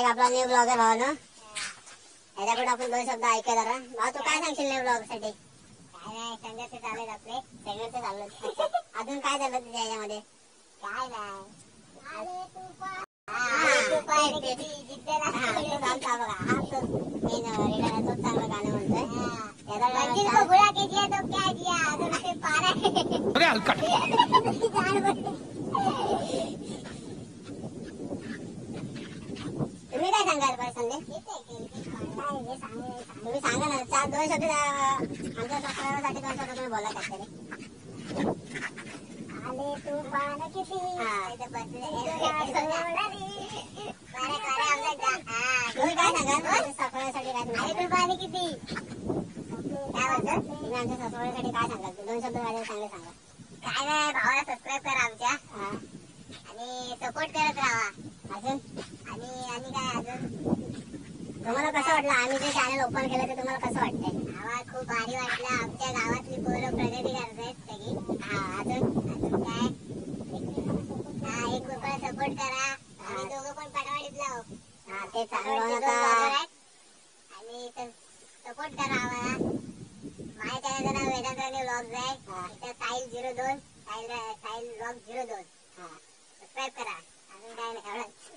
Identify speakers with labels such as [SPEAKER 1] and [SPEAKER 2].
[SPEAKER 1] एक आपला new blogger भाऊ ना, याच्याकडे आपण 2 शब्द ऐका जरा. भाऊ तू काय सांगशील न्यू ब्लॉग साठी?
[SPEAKER 2] काय नाही, संघर्ष चालू आहेत आपले.
[SPEAKER 1] संघर्ष चालू आहे. अजून काय झालं तुझ्या याच्यामध्ये?
[SPEAKER 2] काय नाही,
[SPEAKER 1] चांगलं गाणं म्हणतोय. तुम्ही काय सांगाल बरं संदेश? तुम्ही सांगा ना, 2 शब्द आमच्या सबस्क्रायबरसाठी 2 शब्द तुम्ही बोला काहीतरी.
[SPEAKER 2] आले तुफान किती
[SPEAKER 1] तुम्ही काय सांगाल सबस्क्रायबरसाठी? काय
[SPEAKER 2] आले तुफान किती
[SPEAKER 1] काय म्हणतात तुम्ही आमच्या सबस्क्रायबरसाठी? काय सांगाल? 2 शब्द माझ्या चांगले सांगा.
[SPEAKER 2] काय नाही, भावाला सबस्क्राईब करा आमच्या आणि सपोर्ट करत राहा.
[SPEAKER 1] अजून
[SPEAKER 2] आणि काय अजून
[SPEAKER 1] तुम्हाला कसं वाटलं आम्ही जे चॅनल ओपन केलं ते? तुम्हाला कसं वाटतंय?
[SPEAKER 2] आम्हाला खूप भारी वाटलं. आमच्या गावातली पोरं प्रगती करतायत सगळी. अजून काय, एक रुपया सपोर्ट करा. आम्ही दोघं पण पटवाडीतला आहोत.
[SPEAKER 1] ते चांगलं
[SPEAKER 2] आणि सपोर्ट करा आम्हाला. माझ्या चॅनलचं नाव वेदांत राणे व्लॉग्स आहे. साहिल 02 साहिल व्लॉग 02 सबस्क्राईब करा. अजून काय नाही.